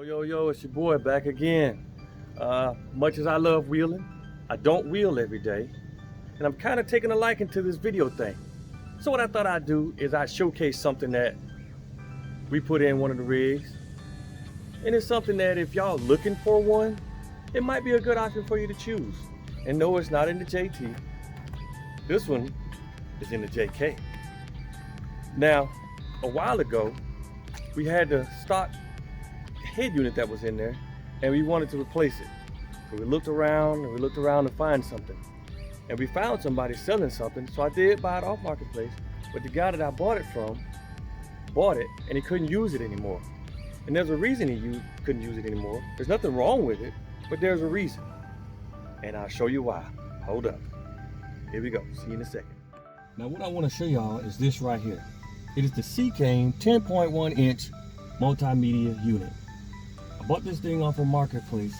Yo, it's your boy back again. Much as I love wheeling, I don't wheel every day, and I'm kind of taking a liking to this video thing. So what I thought I'd do is I'd showcase something that we put in one of the rigs, and it's something that if y'all looking for one, it might be a good option for you to choose. And no, it's not in the JT. This one is in the JK. Now, a while ago, we had the stock head unit that was in there, and we wanted to replace it. So we looked around to find something, and we found somebody selling something. So I did buy it off marketplace, but the guy that I bought it from bought it and he couldn't use it anymore. And there's a reason he couldn't use it anymore. There's nothing wrong with it, but there's a reason, and I'll show you why. Hold up, here we go. See you in a second. Now what I want to show y'all is this right here. It is the Seicane 10.1 inch multimedia unit. I bought this thing off a marketplace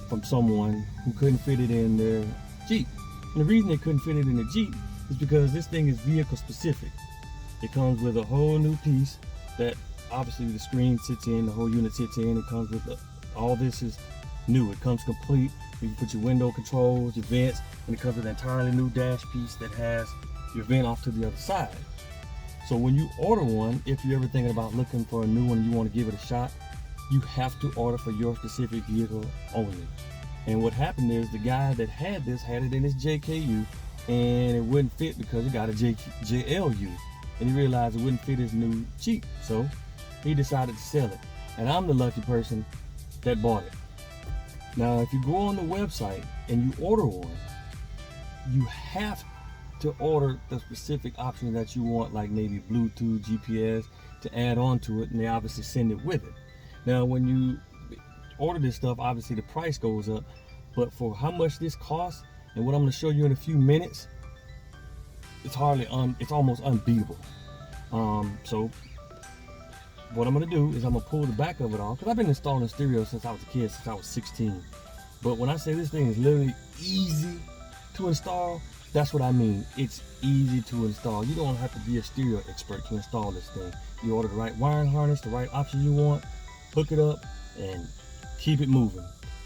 from someone who couldn't fit it in their Jeep. And the reason they couldn't fit it in the Jeep is because this thing is vehicle specific. It comes with a whole new piece that obviously the screen sits in, the whole unit sits in. It comes with all this is new. It comes complete. You can put your window controls, your vents, and it comes with an entirely new dash piece that has your vent off to the other side. So when you order one, if you're ever thinking about looking for a new one and you want to give it a shot, you have to order for your specific vehicle only. And what happened is the guy that had this had it in his JKU, and it wouldn't fit because it got a JLU, and he realized it wouldn't fit his new Jeep, so he decided to sell it. And I'm the lucky person that bought it. Now if you go on the website and you order one, you have to order the specific option that you want, like maybe Bluetooth, GPS, to add on to it, and they obviously send it with it. Now when you order this stuff, obviously the price goes up, but for how much this costs and what I'm going to show you in a few minutes, it's almost unbeatable. So what I'm going to do is I'm going to pull the back of it off, because I've been installing stereo since I was a kid, since I was 16. But when I say this thing is literally easy to install, that's what I mean. It's easy to install. You don't have to be a stereo expert to install this thing. You order the right wiring harness, the right option you want, hook it up, and keep it moving.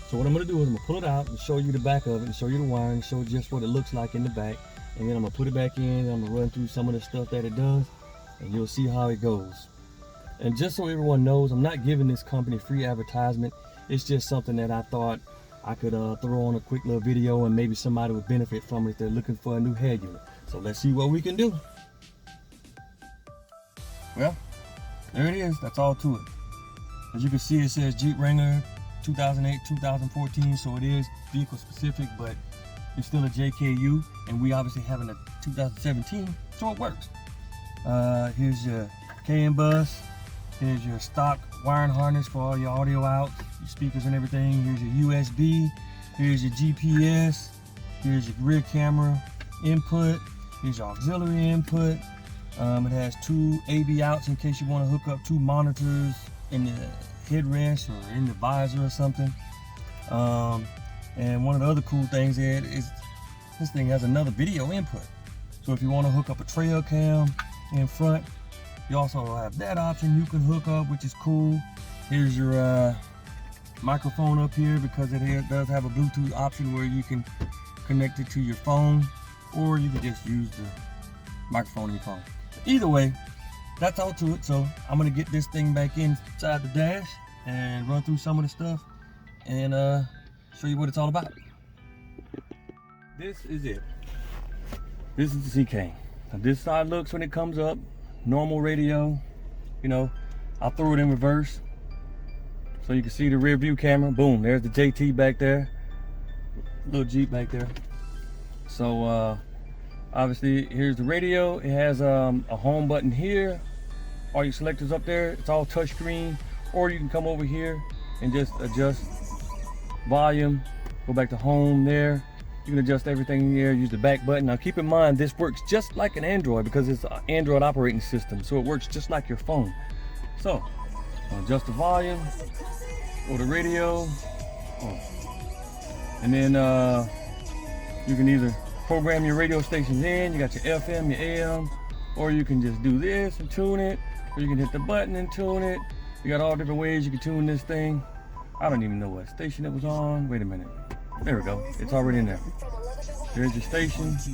So what I'm going to do is I'm going to pull it out and show you the back of it, and show you the wiring, show just what it looks like in the back, and then I'm going to put it back in, and I'm going to run through some of the stuff that it does, and you'll see how it goes. And just so everyone knows, I'm not giving this company free advertisement. It's just something that I thought I could throw on a quick little video, and maybe somebody would benefit from it if they're looking for a new head unit. So let's see what we can do. Well, there it is. That's all to it. As you can see, it says Jeep Wrangler 2008, 2014, so it is vehicle specific, but it's still a JKU, and we obviously having a 2017, so it works. Here's your KN bus. Here's your stock wiring harness for all your audio outs, your speakers and everything. Here's your USB. Here's your GPS. Here's your rear camera input. Here's your auxiliary input. It has two AV outs in case you want to hook up two monitors in the headrest or in the visor or something. And one of the other cool things is this thing has another video input. So if you want to hook up a trail cam in front, you also have that option you can hook up, which is cool. Here's your microphone up here, because it does have a Bluetooth option where you can connect it to your phone, or you can just use the microphone in your phone. Either way, that's all to it. So I'm gonna get this thing back inside the dash and run through some of the stuff and show you what it's all about. This is it. This is the Seicane. Now this side looks when it comes up. Normal radio, you know, I'll throw it in reverse so you can see the rear view camera. Boom, there's the JT back there, little Jeep back there. So obviously here's the radio. It has a home button here, all your selectors up there. It's all touch screen, or you can come over here and just adjust volume, go back to home there. You can adjust everything here, use the back button. Now keep in mind, this works just like an Android because it's an Android operating system, so it works just like your phone. So, adjust the volume, or the radio, and then you can either program your radio stations in. You got your FM, your AM, or you can just do this and tune it, or you can hit the button and tune it. You got all different ways you can tune this thing. I don't even know what station it was on. Wait a minute. There we go. It's already in there. There's your station. See?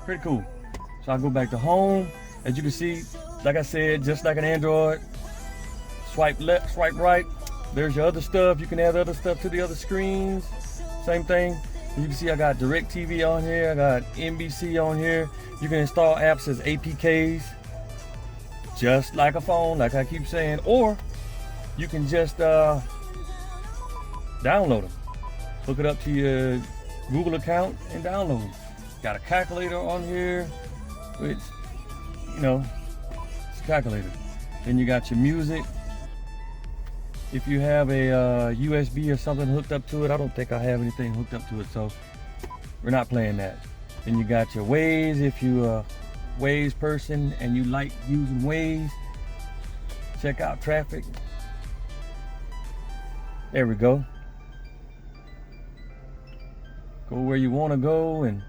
Pretty cool. So I'll go back to home. As you can see, like I said, just like an Android, swipe left, swipe right. There's your other stuff. You can add other stuff to the other screens. Same thing. You can see I got DirecTV on here. I got NBC on here. You can install apps as APKs, just like a phone, like I keep saying, or you can just download them. Hook it up to your Google account and download them. Got a calculator on here, which, you know, it's a calculator. Then you got your music. If you have a USB or something hooked up to it, I don't think I have anything hooked up to it, so we're not playing that. Then you got your Waze, if you're a Waze person and you like using Waze, check out traffic. There we go. Go where you want to go and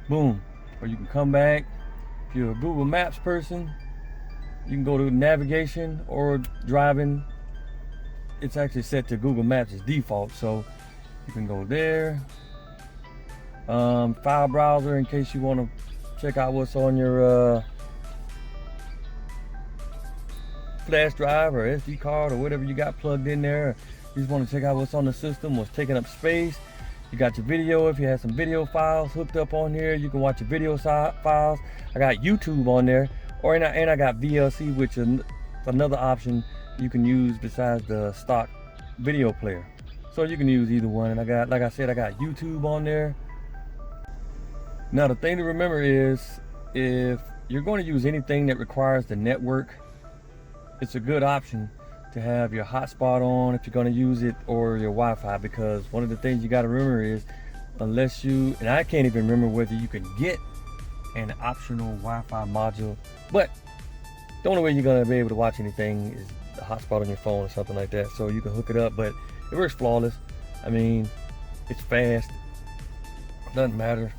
boom. Or you can come back. If you're a Google Maps person, you can go to navigation or driving. It's actually set to Google Maps as default, so you can go there. File browser in case you want to check out what's on your flash drive or SD card or whatever you got plugged in there. You just want to check out what's on the system, what's taking up space. You got your video. If you have some video files hooked up on here, you can watch your video files. I got YouTube on there, and I got VLC, which is another option you can use besides the stock video player. So you can use either one. And I got, like I said, I got YouTube on there. Now the thing to remember is, if you're going to use anything that requires the network, it's a good option to have your hotspot on if you're going to use it, or your Wi-Fi, because one of the things you got to remember is, unless you, and I can't even remember whether you can get an optional Wi-Fi module, but the only way you're going to be able to watch anything is the hotspot on your phone or something like that. So you can hook it up, but it works flawless. I mean, it's fast, doesn't matter.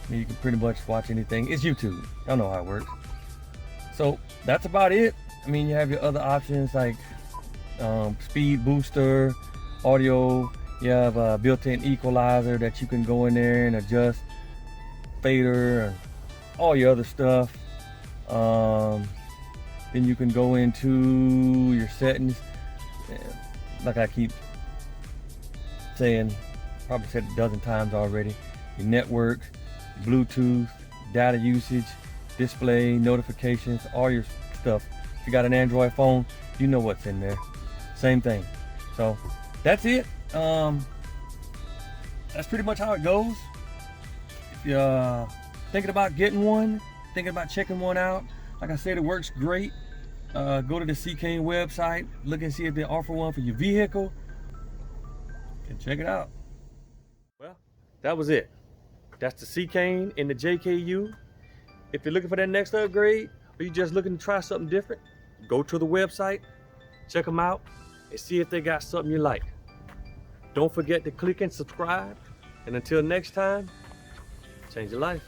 I mean, you can pretty much watch anything. It's YouTube. I know how it works. So that's about it. I mean, you have your other options like speed booster, audio. You have a built-in equalizer that you can go in there and adjust, fader, and all your other stuff. Then you can go into your settings, like I keep saying, probably said it a dozen times already. Your network, Bluetooth, data usage, display, notifications, all your stuff. If you got an Android phone, you know what's in there. Same thing. So that's it. That's pretty much how it goes. If you're thinking about getting one, thinking about checking one out, like I said, it works great. Go to the Seicane website, look and see if they offer one for your vehicle, and check it out. Well, that was it. That's the Seicane in the JKU. If you're looking for that next upgrade, or you're just looking to try something different, go to the website, check them out, and see if they got something you like. Don't forget to click and subscribe. And until next time, change your life.